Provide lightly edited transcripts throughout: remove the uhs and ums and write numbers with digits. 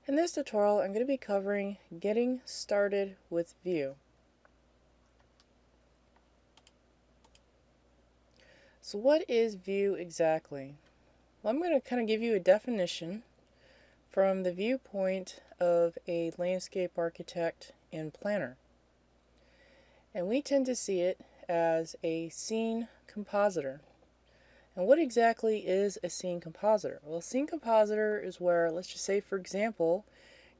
In this tutorial, I'm going to be covering getting started with Vue. So what is Vue exactly? Well, I'm going to kind of give you a definition from the viewpoint of a landscape architect and planner. And we tend to see it as a scene compositor. And what exactly is a scene compositor? Well, a scene compositor is where, let's just say for example,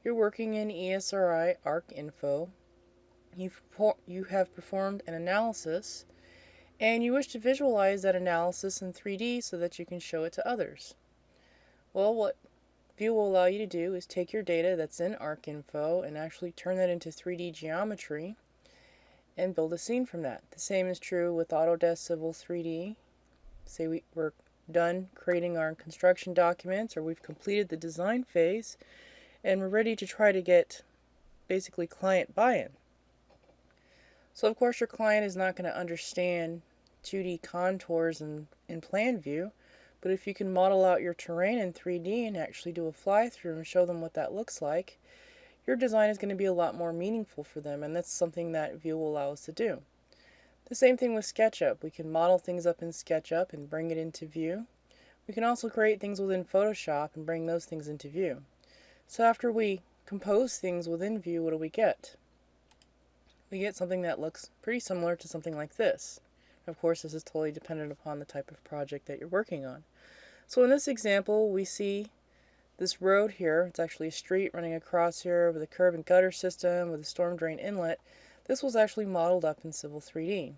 you're working in ESRI ArcInfo. You have performed an analysis and you wish to visualize that analysis in 3D so that you can show it to others. Well, what Vue will allow you to do is take your data that's in ArcInfo and actually turn that into 3D geometry and build a scene from that. The same is true with Autodesk Civil 3D. Say we're done creating our construction documents, or we've completed the design phase and we're ready to try to get basically client buy-in. So of course your client is not going to understand 2D contours in plan view, but if you can model out your terrain in 3D and actually do a fly-through and show them what that looks like, your design is going to be a lot more meaningful for them, and that's something that Vue will allow us to do. The same thing with SketchUp. We can model things up in SketchUp and bring it into Vue. We can also create things within Photoshop and bring those things into Vue. So after we compose things within Vue, what do we get? We get something that looks pretty similar to something like this. Of course, this is totally dependent upon the type of project that you're working on. So in this example, we see this road here. It's actually a street running across here with a curb and gutter system with a storm drain inlet. This was actually modeled up in Civil 3D.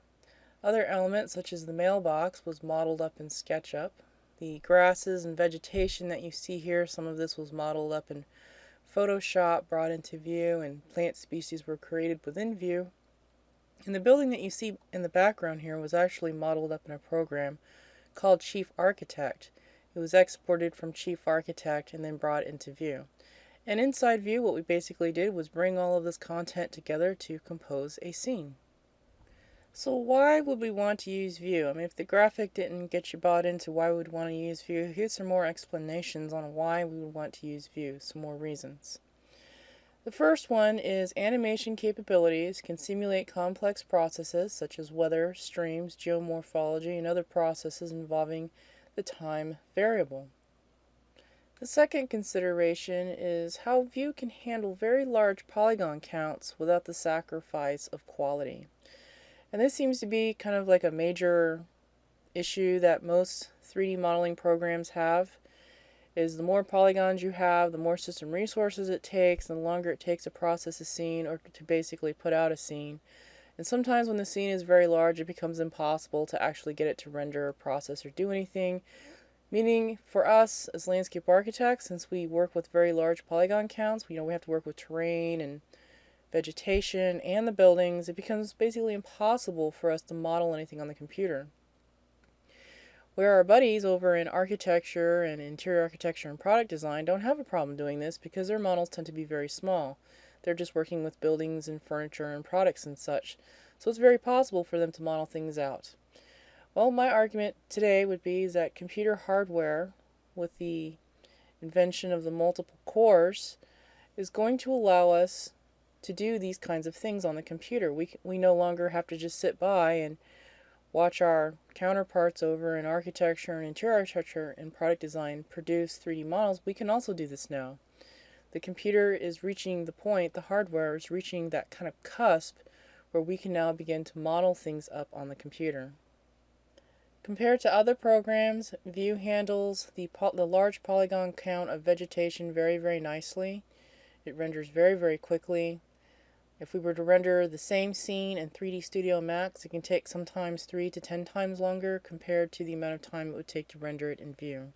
Other elements, such as the mailbox, was modeled up in SketchUp. The grasses and vegetation that you see here, some of this was modeled up in Photoshop, brought into Vue, and plant species were created within Vue. And the building that you see in the background here was actually modeled up in a program called Chief Architect. It was exported from Chief Architect and then brought into Vue. And inside Vue, what we basically did was bring all of this content together to compose a scene. So why would we want to use Vue? I mean, if the graphic didn't get you bought into why we would want to use Vue, here's some more explanations on why we would want to use Vue, some more reasons. The first one is animation capabilities can simulate complex processes such as weather, streams, geomorphology, and other processes involving the time variable. The second consideration is how Vue can handle very large polygon counts without the sacrifice of quality. And this seems to be kind of like a major issue that most 3D modeling programs have. Is the more polygons you have, the more system resources it takes, and the longer it takes to process a scene or to basically put out a scene. And sometimes when the scene is very large, it becomes impossible to actually get it to render or process or do anything. Meaning for us as landscape architects, since we work with very large polygon counts, we have to work with terrain and vegetation and the buildings, it becomes basically impossible for us to model anything on the computer. Where our buddies over in architecture and interior architecture and product design don't have a problem doing this because their models tend to be very small. They're just working with buildings and furniture and products and such. So it's very possible for them to model things out. Well, my argument today would be that computer hardware, with the invention of the multiple cores, is going to allow us to do these kinds of things on the computer. We no longer have to just sit by and watch our counterparts over in architecture and interior architecture and product design produce 3D models. We can also do this now. The computer is reaching the point, the hardware is reaching that kind of cusp where we can now begin to model things up on the computer. Compared to other programs, Vue handles the large polygon count of vegetation very, very nicely. It renders very, very quickly. If we were to render the same scene in 3D Studio Max, it can take sometimes 3 to 10 times longer compared to the amount of time it would take to render it in Vue.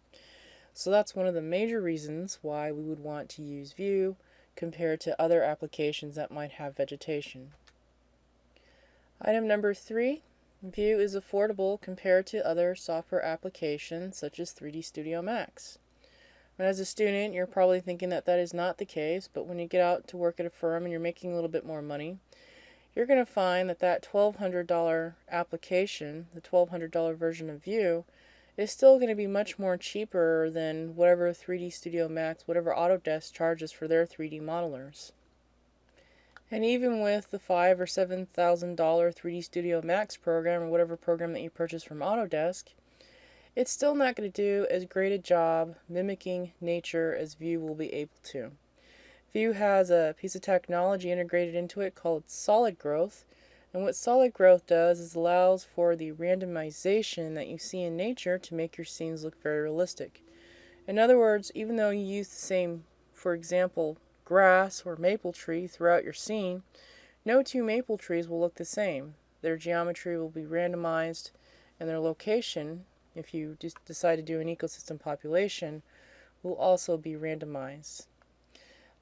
So that's one of the major reasons why we would want to use Vue compared to other applications that might have vegetation. Item number 3, Vue is affordable compared to other software applications such as 3D Studio Max. And as a student, you're probably thinking that that is not the case, but when you get out to work at a firm and you're making a little bit more money, you're going to find that that $1,200 application, the $1,200 version of Vue, is still going to be much more cheaper than whatever 3D Studio Max, whatever Autodesk charges for their 3D modelers. And even with the $5,000 or $7,000 3D Studio Max program, or whatever program that you purchase from Autodesk, it's still not going to do as great a job mimicking nature as Vue will be able to. Vue has a piece of technology integrated into it called Solid Growth, and what Solid Growth does is allows for the randomization that you see in nature to make your scenes look very realistic. In other words, even though you use the same, for example, grass or maple tree throughout your scene, no two maple trees will look the same. Their geometry will be randomized, and their location, if you decide to do an ecosystem population, will also be randomized.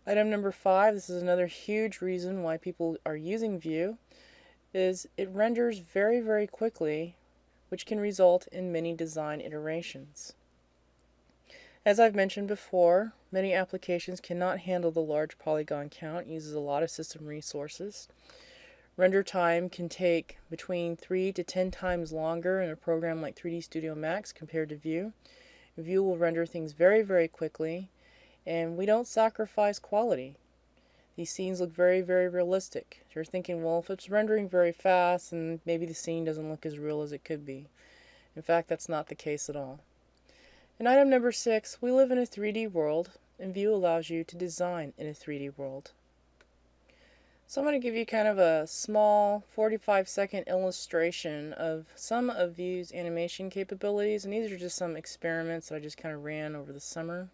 Item number 5, this is another huge reason why people are using Vue, is it renders very, very quickly, which can result in many design iterations. As I've mentioned before, many applications cannot handle the large polygon count, it uses a lot of system resources. Render time can take between 3 to 10 times longer in a program like 3D Studio Max compared to Vue. Vue will render things very, very quickly, and we don't sacrifice quality. These scenes look very, very realistic. You're thinking, well, if it's rendering very fast, and maybe the scene doesn't look as real as it could be. In fact, that's not the case at all. And item number 6, we live in a 3D world, and Vue allows you to design in a 3D world. So I'm going to give you kind of a small 45-second illustration of some of Vue's animation capabilities, and these are just some experiments that I just kind of ran over the summer.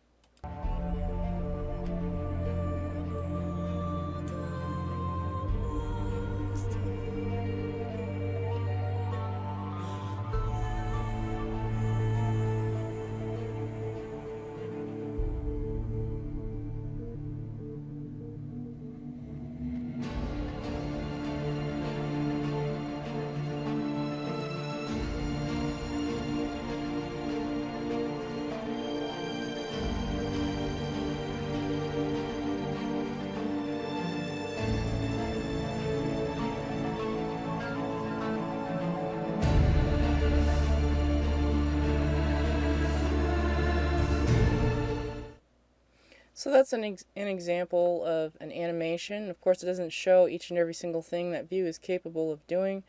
So that's an example of an animation. Of course, it doesn't show each and every single thing that Vue is capable of doing,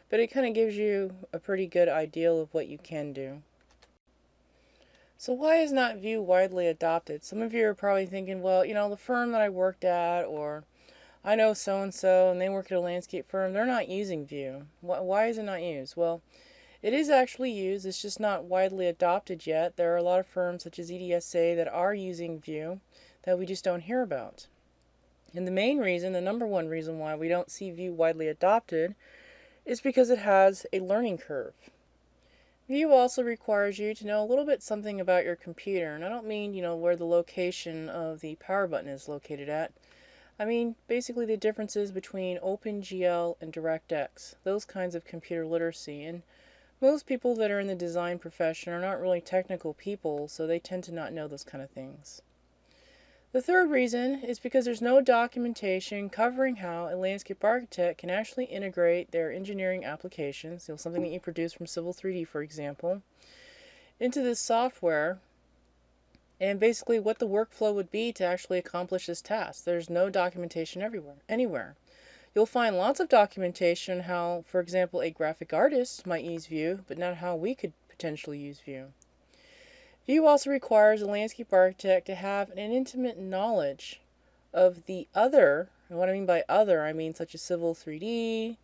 but it kind of gives you a pretty good idea of what you can do. So why is not Vue widely adopted? Some of you are probably thinking, well, you know, the firm that I worked at, or I know so-and-so, and they work at a landscape firm, they're not using Vue. Why is it not used? Well, it is actually used, it's just not widely adopted yet. There are a lot of firms such as EDSA that are using Vue that we just don't hear about. And the main reason, the number one reason why we don't see Vue widely adopted is because it has a learning curve. Vue also requires you to know a little bit something about your computer, and I don't mean, you know, where the location of the power button is located at. I mean basically the differences between OpenGL and DirectX, those kinds of computer literacy. And most people that are in the design profession are not really technical people, so they tend to not know those kind of things. The third reason is because there's no documentation covering how a landscape architect can actually integrate their engineering applications, you know, something that you produce from Civil 3D, for example, into this software, and basically what the workflow would be to actually accomplish this task. There's no documentation anywhere. You'll find lots of documentation how, for example, a graphic artist might use Vue, but not how we could potentially use Vue. Vue also requires a landscape architect to have an intimate knowledge of the other, and what I mean by other, I mean such as Civil 3D,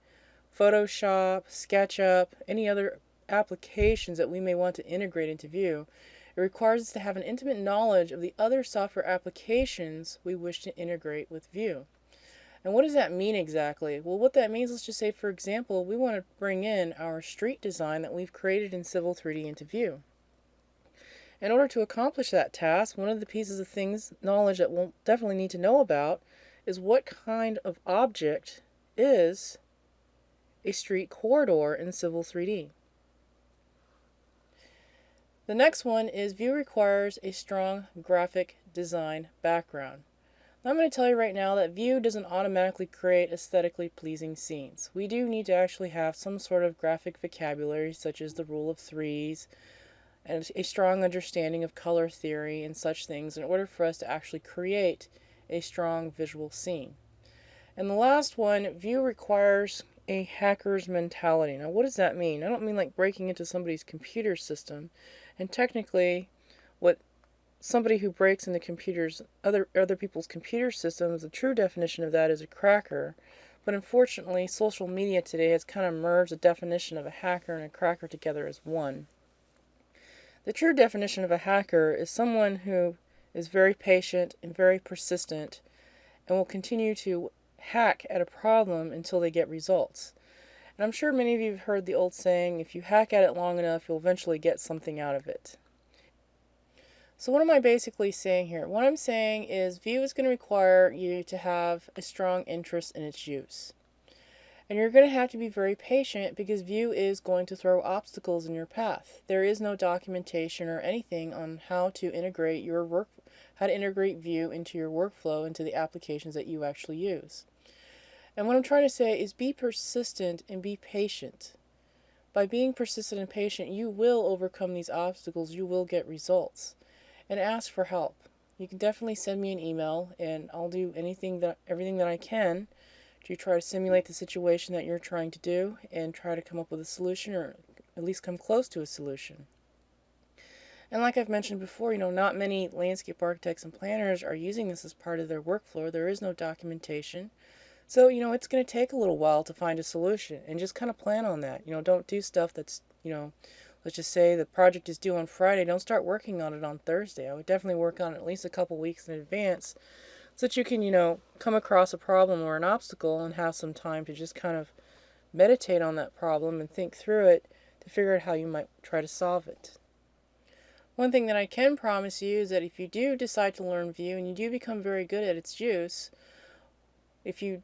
Photoshop, SketchUp, any other applications that we may want to integrate into Vue. It requires us to have an intimate knowledge of the other software applications we wish to integrate with Vue. And what does that mean exactly? Well, what that means, let's just say, for example, we want to bring in our street design that we've created in Civil 3D into Vue. In order to accomplish that task, one of the pieces of knowledge that we'll definitely need to know about is what kind of object is a street corridor in Civil 3D. The next one is Vue requires a strong graphic design background. Now, I'm going to tell you right now that Vue doesn't automatically create aesthetically pleasing scenes. We do need to actually have some sort of graphic vocabulary, such as the rule of threes, and a strong understanding of color theory and such things in order for us to actually create a strong visual scene. And the last one, Vue requires a hacker's mentality. Now, what does that mean? I don't mean like breaking into somebody's computer system. And technically, what somebody who breaks into other people's computer systems, the true definition of that is a cracker. But unfortunately, social media today has kind of merged the definition of a hacker and a cracker together as one. The true definition of a hacker is someone who is very patient and very persistent and will continue to hack at a problem until they get results. And I'm sure many of you have heard the old saying, if you hack at it long enough, you'll eventually get something out of it. So what am I basically saying here? What I'm saying is Vue is going to require you to have a strong interest in its use. And you're going to have to be very patient because Vue is going to throw obstacles in your path. There is no documentation or anything on how to integrate Vue into your workflow, into the applications that you actually use. And what I'm trying to say is be persistent and be patient. By being persistent and patient, you will overcome these obstacles, you will get results. And ask for help. You can definitely send me an email and I'll do everything that I can to try to simulate the situation that you're trying to do and try to come up with a solution, or at least come close to a solution. And like I've mentioned before, not many landscape architects and planners are using this as part of their workflow. There is no documentation. So, it's going to take a little while to find a solution, and just kind of plan on that. Don't do stuff that's, let's just say the project is due on Friday. Don't start working on it on Thursday. I would definitely work on it at least a couple weeks in advance so that you can, come across a problem or an obstacle and have some time to just kind of meditate on that problem and think through it to figure out how you might try to solve it. One thing that I can promise you is that if you do decide to learn Vue and you do become very good at its use, if you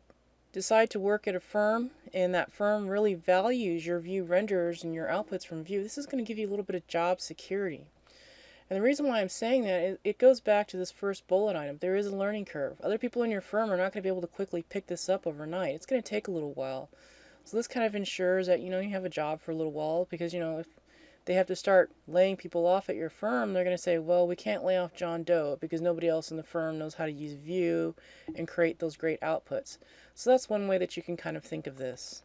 decide to work at a firm and that firm really values your Vue renders and your outputs from Vue, this is going to give you a little bit of job security. And the reason why I'm saying that is it goes back to this first bullet item. There is a learning curve. Other people in your firm are not going to be able to quickly pick this up overnight. It's going to take a little while. So this kind of ensures that, you have a job for a little while, because, if they have to start laying people off at your firm, they're going to say, well, we can't lay off John Doe because nobody else in the firm knows how to use Vue and create those great outputs. So that's one way that you can kind of think of this.